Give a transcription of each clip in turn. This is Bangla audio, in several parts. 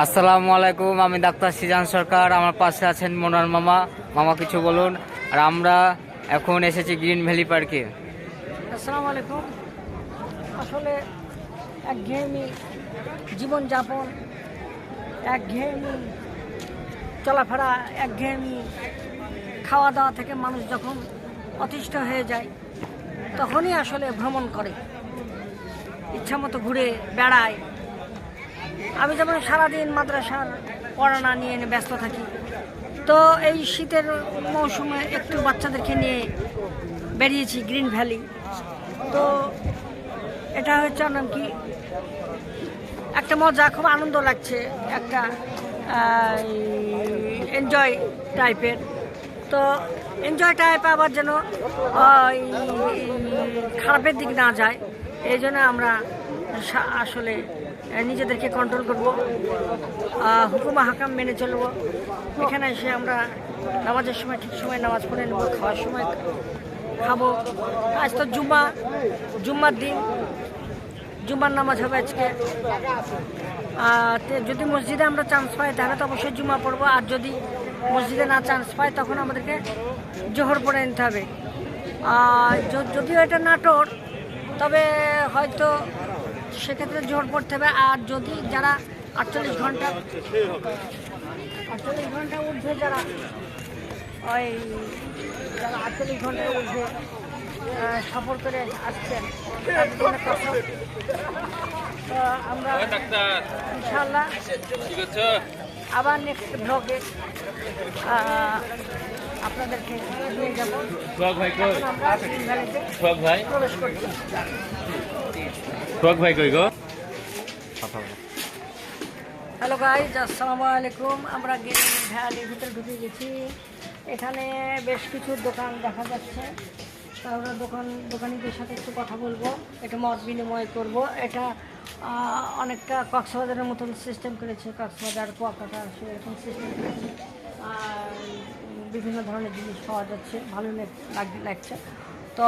আসসালামু আলাইকুম, আমি ডাক্তার সিজান সরকার। আমার পাশে আছেন মনোয়ার মামা। মামা কিছু বলুন। আর আমরা এখন এসেছি গ্রিন ভ্যালি পার্কে। আসসালামু আলাইকুম। আসলে একঘেয়েমি জীবনযাপন, একঘেয়েমি চলাফেরা, একঘেয়েমি খাওয়া দাওয়া থেকে মানুষ যখন অতিষ্ঠ হয়ে যায় তখনই আসলে ভ্রমণ করে, ইচ্ছামতো ঘুরে বেড়ায়। আমি যেমন সারাদিন মাদ্রাসার পড়ানা নিয়ে ব্যস্ত থাকি, তো এই শীতের মৌসুমে একটু বাচ্চাদেরকে নিয়ে বেরিয়েছি গ্রিন ভ্যালি। তো এটা হচ্ছে নাম কি একটা মজা, খুব আনন্দ লাগছে, একটা এনজয় টাইপের। তো এনজয় টাইপ আবার যেন খারাপের দিক না যায়, এই জন্য আমরা আসলে নিজেদেরকে কন্ট্রোল করব, হুকুম হাকাম মেনে চলবো। এখানে এসে আমরা নামাজের সময় ঠিক সময় নামাজ পড়ে নেব, খাওয়ার সময় খাবো। আজ তো জুম্মার দিন, জুম্মার নামাজ হবে আজকে। যদি মসজিদে আমরা চান্স পাই তাহলে তো অবশ্যই জুম্মা পড়বো, আর যদি মসজিদে না চান্স পাই তখন আমাদেরকে জোহর পড়ে নিতে হবে। যদিও এটা নাটোর, তবে হয়তো সেক্ষেত্রে জোহর পড়তে হবে। আর যদি যারা 48 ঘন্টা ঊর্ধ্বে যারা 48 ঘন্টার ঊর্ধ্বে সফর করে আসছেন, আমরা ইনশাআল্লাহ আবার নেক্সট ব্লগে আপনাদেরকে নিয়ে যাবো। প্রবেশ করছি। হ্যালো গাইজ, আসসালামু আলাইকুম। আমরা গ্রিন ভ্যালির ভিতরে ঢুকে গেছি। এখানে বেশ কিছু দোকান দেখা যাচ্ছে। আমরা দোকানিদের সাথে একটু কথা বলবো, এটা মত বিনিময় করব। এটা অনেকটা কক্সবাজারের মতন সিস্টেম করেছে, কক্সবাজার কুয়াকাটা সেরকম সিস্টেম করেছে। আর বিভিন্ন ধরনের জিনিস পাওয়া যাচ্ছে, ভালো লাগছে। তো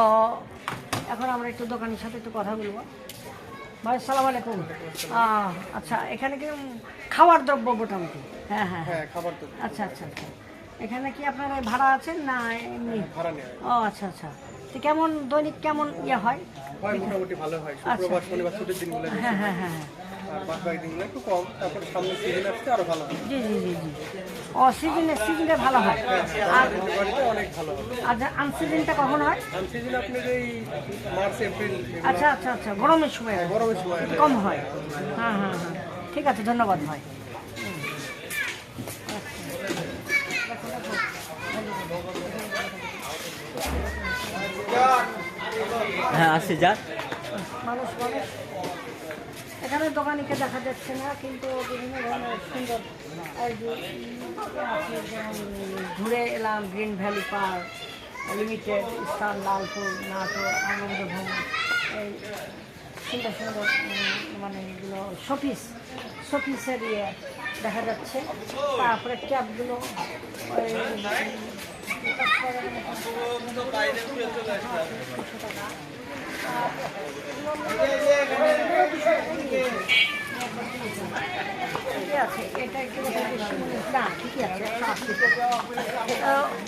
এখন আমরা একটু দোকানের সাথে একটু কথা বলবো। ভাই আসসালামু আলাইকুম। আচ্ছা, এখানে কি খাবার দ্রব্য মোটামুটি? হ্যাঁ হ্যাঁ হ্যাঁ, খাবার দ্রব্য। আচ্ছা আচ্ছা আচ্ছা, এখানে কি আপনারা ভাড়া আছেন না এমনি? ভাড়া নেই। ও আচ্ছা আচ্ছা। তো কেমন দৈনিক কেমন ইয়ে হয়? মোটামুটি ভালো হয়। শুক্রবার শনিবার ছুটির দিনগুলো হ্যাঁ হ্যাঁ হ্যাঁ, আর বাকি দিনগুলো একটু কম। তারপরে সামনে সিজন আসছে আরো ভালো হয়। জি জি জি জি। ও সিজনে ভালো হয়। আর অনেক ভালো হয়। আর আনসিজনটা কখন হয়? আনসিজন আপনি এই মার্চ এপ্রিল। আচ্ছা আচ্ছা আচ্ছা, গরমের সময় কম হয়। হ্যাঁ হ্যাঁ হ্যাঁ, ঠিক আছে, ধন্যবাদ ভাই। হ্যাঁ, আসি যাক। মানুষ এখানে দোকানিকে দেখা যাচ্ছে না, কিন্তু বিভিন্ন ধরনের সুন্দর ঘুরে এলাম। গ্রিন ভ্যালি পার্ক লিমিটেড, স্থান লালপুর, নাটোর, আনন্দ ভ্রমণ। এই সুন্দর সুন্দর মানে এগুলো শোপিসের ইয়ে দেখা যাচ্ছে। তারপরে ক্যাবগুলো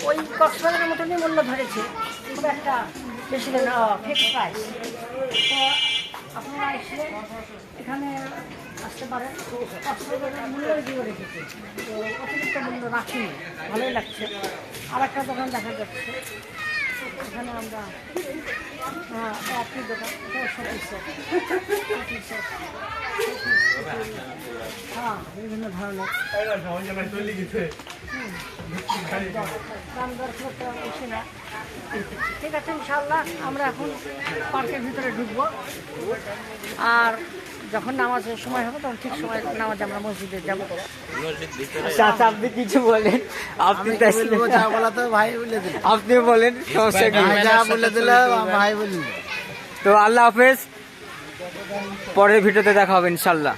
ওই কক্সবাজারের মতনই মূল্য ধরেছে, খুব একটা বেশি ফিক্স প্রাইস। তো আপনারা এসে এখানে আসতে পারেন। কক্সবাজারের মূল্য দিয়ে রেখেছে, তো অতিরিক্ত মূল্য রাখিনি, ভালোই লাগছে। আর একটা দোকান দেখা যাচ্ছে, এখানে আমরা একই দোকান, হ্যাঁ বিভিন্ন ধরনের দাম দর করতে বেশি না। ঠিক আছে, ইনশাআল্লাহ আমরা এখন পার্কের ভিতরে ঢুকবো। আর যখন নামাজের সময় হবে তখন ঠিক সময় নামাজ আমরা মসজিদে যাবো। আচ্ছা, আপনি কিছু বলেন। আপনি আপনি বলেন, সমস্যা কি? তো আল্লাহ হাফেজ, পরের ভিডিওতে দেখা হবে ইনশাল্লাহ।